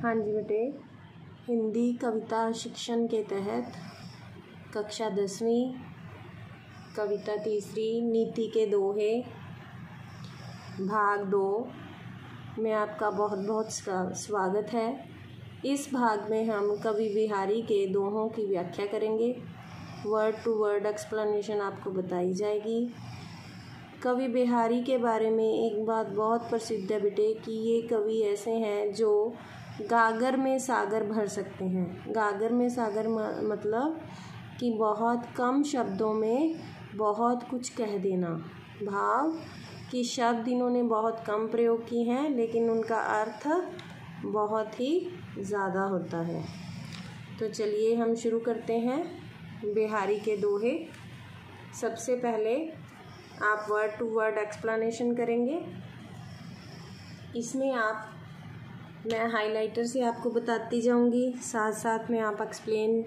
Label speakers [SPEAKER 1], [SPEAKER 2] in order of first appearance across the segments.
[SPEAKER 1] हाँ जी बेटे, हिंदी कविता शिक्षण के तहत कक्षा 10वीं कविता तीसरी नीति के दोहे भाग 2 में आपका बहुत बहुत स्वागत है। इस भाग में हम कवि बिहारी के दोहों की व्याख्या करेंगे। वर्ड टू वर्ड एक्सप्लेनेशन आपको बताई जाएगी। कवि बिहारी के बारे में एक बात बहुत प्रसिद्ध है बेटे कि ये कवि ऐसे हैं जो गागर में सागर भर सकते हैं। गागर में सागर मतलब कि बहुत कम शब्दों में बहुत कुछ कह देना। भाव कि शब्द इन्होंने बहुत कम प्रयोग किए हैं लेकिन उनका अर्थ बहुत ही ज़्यादा होता है। तो चलिए हम शुरू करते हैं बिहारी के दोहे। सबसे पहले आप वर्ड टू वर्ड एक्सप्लेनेशन करेंगे। इसमें मैं हाइलाइटर से आपको बताती जाऊंगी, साथ साथ में आप एक्सप्लेन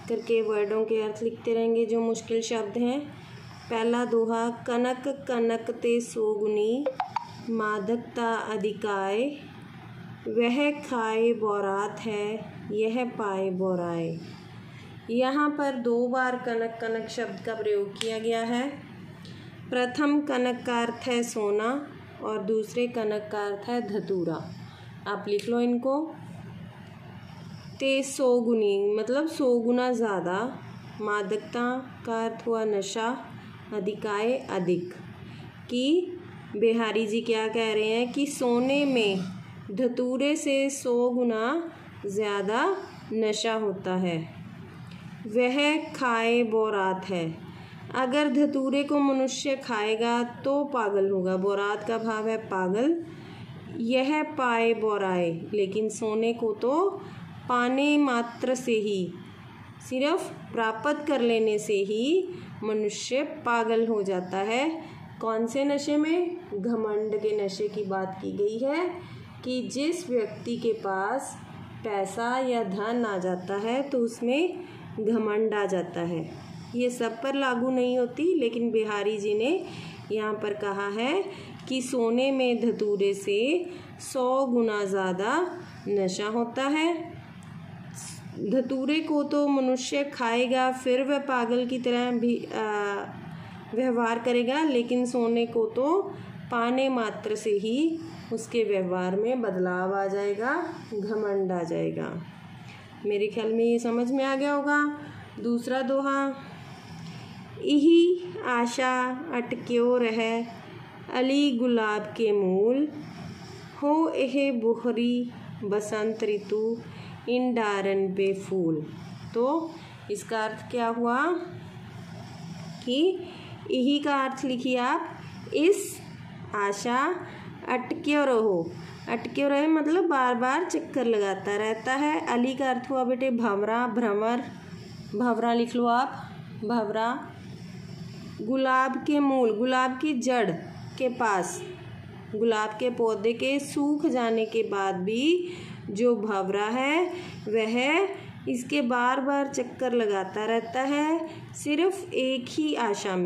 [SPEAKER 1] करके वर्डों के अर्थ लिखते रहेंगे जो मुश्किल शब्द हैं। पहला दोहा, कनक कनक ते सोगुनी मादकता अधिकाय, वह खाए बौरात है यह पाए बौराए। यहाँ पर 2 बार कनक कनक शब्द का प्रयोग किया गया है। प्रथम कनक का अर्थ है सोना और दूसरे कनक का अर्थ है धतूरा। आप लिख लो इनको। ते 100 गुनी मतलब 100 गुना ज़्यादा। मादकता का अर्थ हुआ नशा। अधिकाय अधिक। कि बिहारी जी क्या कह रहे हैं कि सोने में धतूरे से 100 गुना ज़्यादा नशा होता है। वह खाए बौरात है। अगर धतूरे को मनुष्य खाएगा तो पागल होगा। बौरात का भाव है पागल। यह पाए बौराए, लेकिन सोने को तो पाने मात्र से ही, सिर्फ प्राप्त कर लेने से ही मनुष्य पागल हो जाता है। कौन से नशे में? घमंड के नशे की बात की गई है कि जिस व्यक्ति के पास पैसा या धन आ जाता है तो उसमें घमंड आ जाता है। ये सब पर लागू नहीं होती, लेकिन बिहारी जी ने यहाँ पर कहा है कि सोने में धतूरे से 100 गुना ज़्यादा नशा होता है। धतूरे को तो मनुष्य खाएगा फिर वह पागल की तरह भी व्यवहार करेगा, लेकिन सोने को तो पाने मात्र से ही उसके व्यवहार में बदलाव आ जाएगा, घमंड आ जाएगा। मेरे ख्याल में ये समझ में आ गया होगा। दूसरा दोहा, इही आशा अटक्यो रह अली गुलाब के मूल, हो एहे बुहरी बसंत ऋतु इन डारन पे फूल। तो इसका अर्थ क्या हुआ कि यही का अर्थ लिखिए आप, इस आशा अटक्यो रहो। अटक्यो रहे मतलब बार बार चक्कर लगाता रहता है। अली का अर्थ हुआ बेटे भंवरा, भ्रमर। भंवरा लिख लो आप, भंवरा। गुलाब के मूल, गुलाब की जड़ के पास, गुलाब के पौधे के सूख जाने के बाद भी जो भंवरा है वह इसके बार बार चक्कर लगाता रहता है। सिर्फ एक ही आशा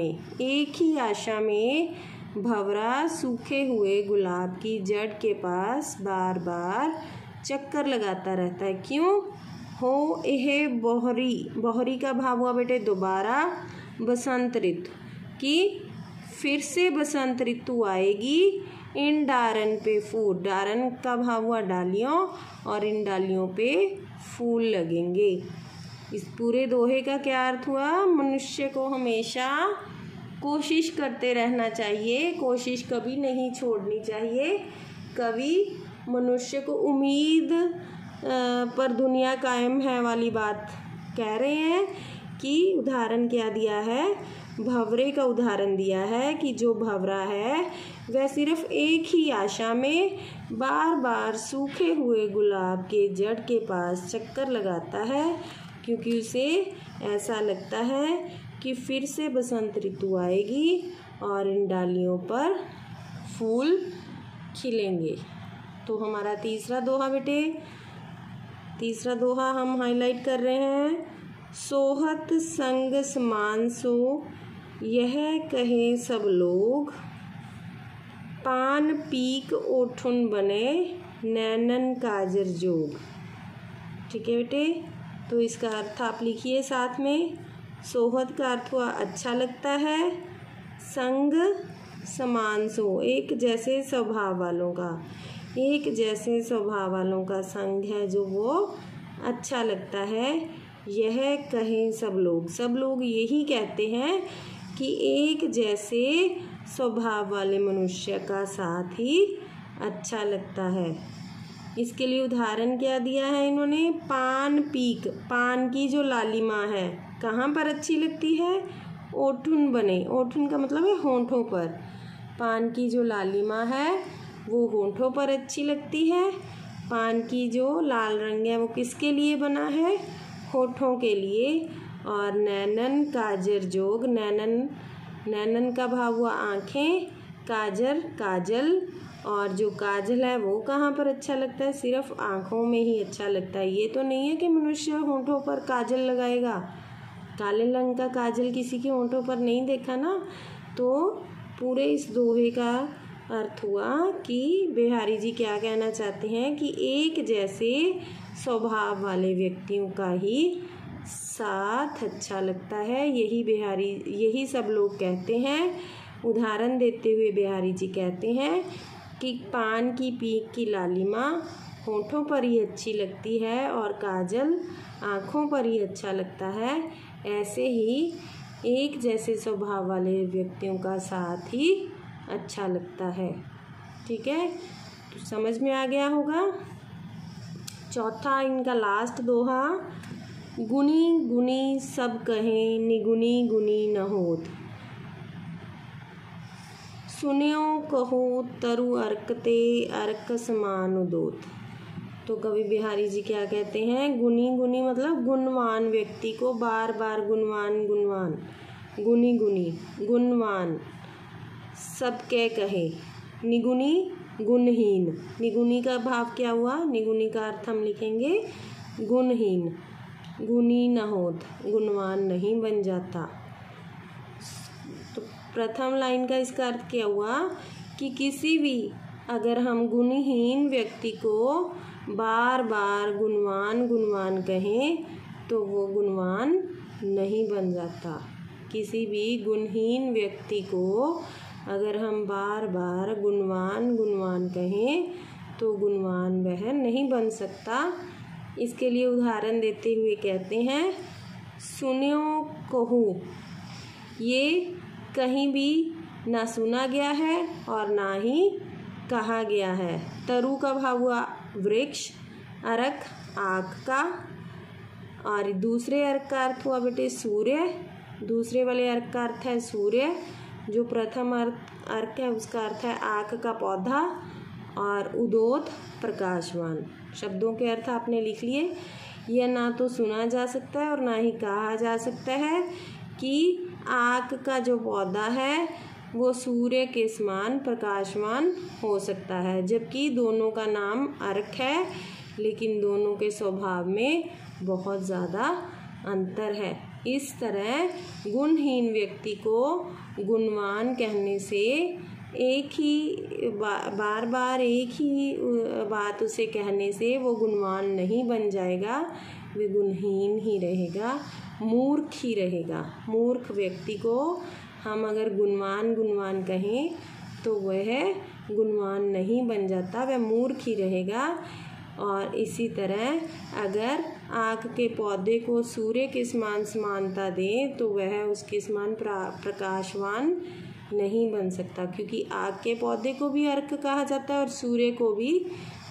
[SPEAKER 1] में भंवरा सूखे हुए गुलाब की जड़ के पास बार बार चक्कर लगाता रहता है। क्यों? हो एहे बोहरी, बोहरी का भाव हुआ बेटे दोबारा। बसंत ऋतु कि फिर से बसंत ऋतु आएगी। इन डारन पे फूल, डारन का भाव हुआ डालियों, और इन डालियों पे फूल लगेंगे। इस पूरे दोहे का क्या अर्थ हुआ? मनुष्य को हमेशा कोशिश करते रहना चाहिए, कोशिश कभी नहीं छोड़नी चाहिए। कवि मनुष्य को उम्मीद पर दुनिया कायम है वाली बात कह रहे हैं कि उदाहरण क्या दिया है? भंवरे का उदाहरण दिया है कि जो भंवरा है वह सिर्फ एक ही आशा में बार बार सूखे हुए गुलाब के जड़ के पास चक्कर लगाता है, क्योंकि उसे ऐसा लगता है कि फिर से बसंत ऋतु आएगी और इन डालियों पर फूल खिलेंगे। तो हमारा तीसरा दोहा बेटे, तीसरा दोहा हम हाईलाइट कर रहे हैं। सोहत संग समान सो यह कहे सब लोग, पान पीक ओठुन बने नैनन काजर जोग। ठीक है बेटे, तो इसका अर्थ आप लिखिए साथ में। सोहद का अर्थ हुआ अच्छा लगता है, संग समान सो एक जैसे स्वभाव वालों का, एक जैसे स्वभाव वालों का संग है जो वो अच्छा लगता है। यह कहें सब लोग यही कहते हैं कि एक जैसे स्वभाव वाले मनुष्य का साथ ही अच्छा लगता है। इसके लिए उदाहरण क्या दिया है इन्होंने, पान पीक, पान की जो लालिमा है कहाँ पर अच्छी लगती है, ओठुन बने, ओठुन का मतलब है होंठों पर, पान की जो लालिमा है वो होंठों पर अच्छी लगती है। पान की जो लाल रंग है वो किसके लिए बना है, होठों के लिए। और नैनन काजर जोग, नैनन का भाव हुआ आँखें, काजर काजल, और जो काजल है वो कहाँ पर अच्छा लगता है, सिर्फ आँखों में ही अच्छा लगता है। ये तो नहीं है कि मनुष्य होंठों पर काजल लगाएगा, काले रंग का काजल किसी के होंठों पर नहीं देखा ना। तो पूरे इस दोहे का अर्थ हुआ कि बिहारी जी क्या कहना चाहते हैं कि एक जैसे स्वभाव वाले व्यक्तियों का ही साथ अच्छा लगता है, यही सब लोग कहते हैं। उदाहरण देते हुए बिहारी जी कहते हैं कि पान की पीक की लालिमा होठों पर ही अच्छी लगती है और काजल आँखों पर ही अच्छा लगता है। ऐसे ही एक जैसे स्वभाव वाले व्यक्तियों का साथ ही अच्छा लगता है। ठीक है, तो समझ में आ गया होगा। चौथा इनका लास्ट दोहा, गुनी गुनी सब कहें निगुनी गुनी न होत, सुन्यो कहो तरु अर्कते अर्क समान उदोत। तो कवि बिहारी जी क्या कहते हैं, गुनी गुनी मतलब गुणवान व्यक्ति को बार बार गुणवान गुनी गुनी गुणवान सबके कहे, निगुनी गुणहीन, निगुनी का भाव क्या हुआ, निगुनी का अर्थ हम लिखेंगे गुणहीन, गुणी न होत, गुणवान नहीं बन जाता। तो प्रथम लाइन का इसका अर्थ क्या हुआ कि किसी भी अगर हम गुणहीन व्यक्ति को बार बार गुणवान कहें तो वो गुणवान नहीं बन जाता। किसी भी गुणहीन व्यक्ति को अगर हम बार बार गुणवान कहें तो गुणवान वह नहीं बन सकता। इसके लिए उदाहरण देते हुए कहते हैं, सुन्यो कहूँ, ये कहीं भी ना सुना गया है और ना ही कहा गया है। तरु का भाव हुआ वृक्ष, अर्क आँख का, और दूसरे अर्क का अर्थ हुआ बेटे सूर्य, दूसरे वाले अर्क का अर्थ है सूर्य, जो प्रथम अर्क है उसका अर्थ है आँख का पौधा, और उदोत प्रकाशवान। शब्दों के अर्थ आपने लिख लिए। यह ना तो सुना जा सकता है और ना ही कहा जा सकता है कि आँख का जो पौधा है वो सूर्य के समान प्रकाशवान हो सकता है, जबकि दोनों का नाम अर्क है लेकिन दोनों के स्वभाव में बहुत ज़्यादा अंतर है। इस तरह गुणहीन व्यक्ति को गुणवान कहने से एक ही बार बार एक ही बात उसे कहने से वो गुणवान नहीं बन जाएगा, वे गुणहीन ही रहेगा, मूर्ख ही रहेगा। मूर्ख व्यक्ति को हम अगर गुणवान कहें तो वह गुणवान नहीं बन जाता, वह मूर्ख ही रहेगा। और इसी तरह अगर आँख के पौधे को सूर्य के समान समानता दें तो वह उसके समान प्रकाशवान नहीं बन सकता, क्योंकि आग के पौधे को भी अर्क कहा जाता है और सूर्य को भी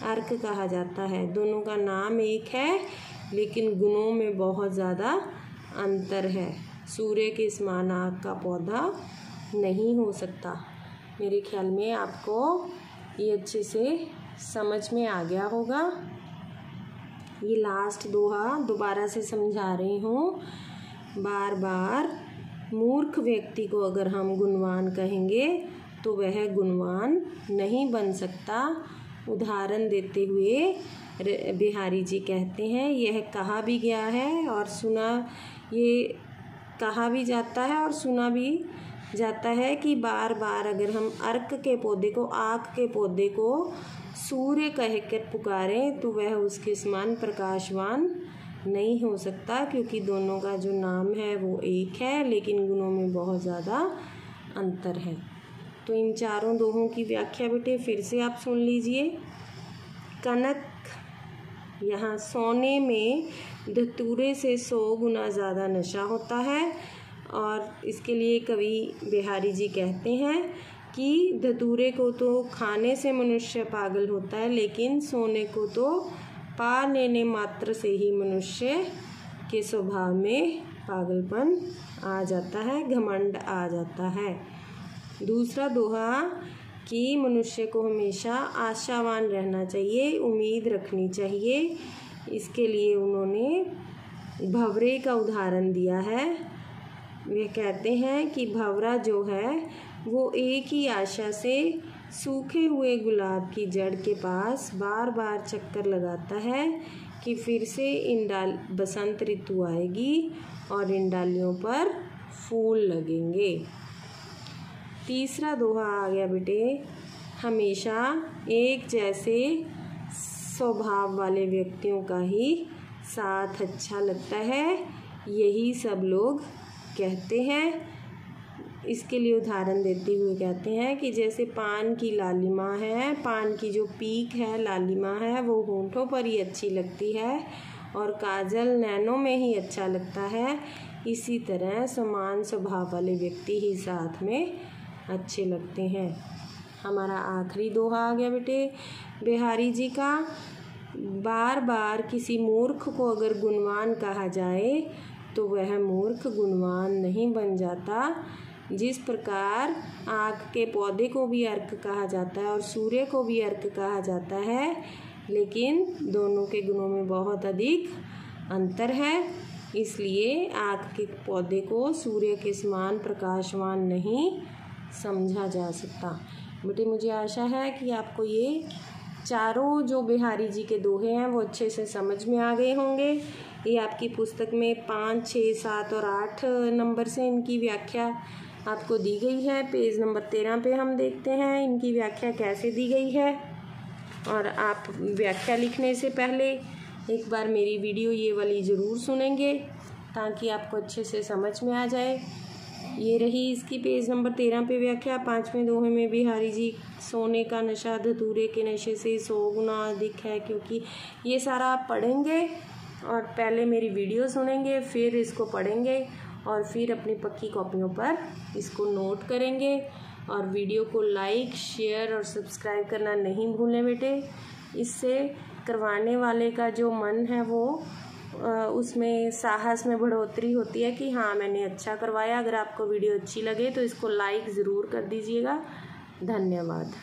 [SPEAKER 1] अर्क कहा जाता है। दोनों का नाम एक है लेकिन गुणों में बहुत ज़्यादा अंतर है। सूर्य के समान आग का पौधा नहीं हो सकता। मेरे ख्याल में आपको ये अच्छे से समझ में आ गया होगा। ये लास्ट दोहा दोबारा से समझा रही हूँ। बार बार मूर्ख व्यक्ति को अगर हम गुणवान कहेंगे तो वह गुणवान नहीं बन सकता। उदाहरण देते हुए बिहारी जी कहते हैं, यह कहा भी गया है और सुना, ये कहा भी जाता है और सुना भी जाता है कि बार बार अगर हम अर्क के पौधे को, आँख के पौधे को सूर्य कहकर पुकारें तो वह उसके समान प्रकाशवान नहीं हो सकता, क्योंकि दोनों का जो नाम है वो एक है लेकिन गुणों में बहुत ज़्यादा अंतर है। तो इन चारों दोहों की व्याख्या बेटे फिर से आप सुन लीजिए। कनक, यहाँ सोने में धतूरे से 100 गुना ज़्यादा नशा होता है, और इसके लिए कवि बिहारी जी कहते हैं कि धतूरे को तो खाने से मनुष्य पागल होता है, लेकिन सोने को तो पा लेने मात्र से ही मनुष्य के स्वभाव में पागलपन आ जाता है, घमंड आ जाता है। दूसरा दोहा कि मनुष्य को हमेशा आशावान रहना चाहिए, उम्मीद रखनी चाहिए। इसके लिए उन्होंने भंवरे का उदाहरण दिया है। वे कहते हैं कि भंवरा जो है वो एक ही आशा से सूखे हुए गुलाब की जड़ के पास बार बार चक्कर लगाता है कि फिर से बसंत ऋतु आएगी और इन डालियों पर फूल लगेंगे। तीसरा दोहा आ गया बेटे, हमेशा एक जैसे स्वभाव वाले व्यक्तियों का ही साथ अच्छा लगता है, यही सब लोग कहते हैं। इसके लिए उदाहरण देते हुए कहते हैं कि जैसे पान की लालिमा है, पान की जो पीक है, लालिमा है, वो होंठों पर ही अच्छी लगती है और काजल नैनों में ही अच्छा लगता है, इसी तरह समान स्वभाव वाले व्यक्ति ही साथ में अच्छे लगते हैं। हमारा आखिरी दोहा आ गया बेटे बिहारी जी का। बार बार किसी मूर्ख को अगर गुणवान कहा जाए तो वह मूर्ख गुणवान नहीं बन जाता। जिस प्रकार आँख के पौधे को भी अर्क कहा जाता है और सूर्य को भी अर्क कहा जाता है, लेकिन दोनों के गुणों में बहुत अधिक अंतर है, इसलिए आँख के पौधे को सूर्य के समान प्रकाशवान नहीं समझा जा सकता। बेटे मुझे आशा है कि आपको ये चारों जो बिहारी जी के दोहे हैं वो अच्छे से समझ में आ गए होंगे। ये आपकी पुस्तक में 5, 6, 7 और 8 नंबर से इनकी व्याख्या आपको दी गई है। पेज नंबर 13 पे हम देखते हैं इनकी व्याख्या कैसे दी गई है। और आप व्याख्या लिखने से पहले एक बार मेरी वीडियो ये वाली ज़रूर सुनेंगे ताकि आपको अच्छे से समझ में आ जाए। ये रही इसकी पेज नंबर 13 पे व्याख्या। 5वें दोहे में बिहारी जी सोने का नशा धतूरे के नशे से 100 गुना अधिक है, क्योंकि ये सारा आप पढ़ेंगे और पहले मेरी वीडियो सुनेंगे, फिर इसको पढ़ेंगे और फिर अपनी पक्की कॉपियों पर इसको नोट करेंगे। और वीडियो को लाइक, शेयर और सब्सक्राइब करना नहीं भूलें बेटे। इससे करवाने वाले का जो मन है वो उसमें साहस में बढ़ोतरी होती है कि हाँ मैंने अच्छा करवाया। अगर आपको वीडियो अच्छी लगे तो इसको लाइक ज़रूर कर दीजिएगा। धन्यवाद।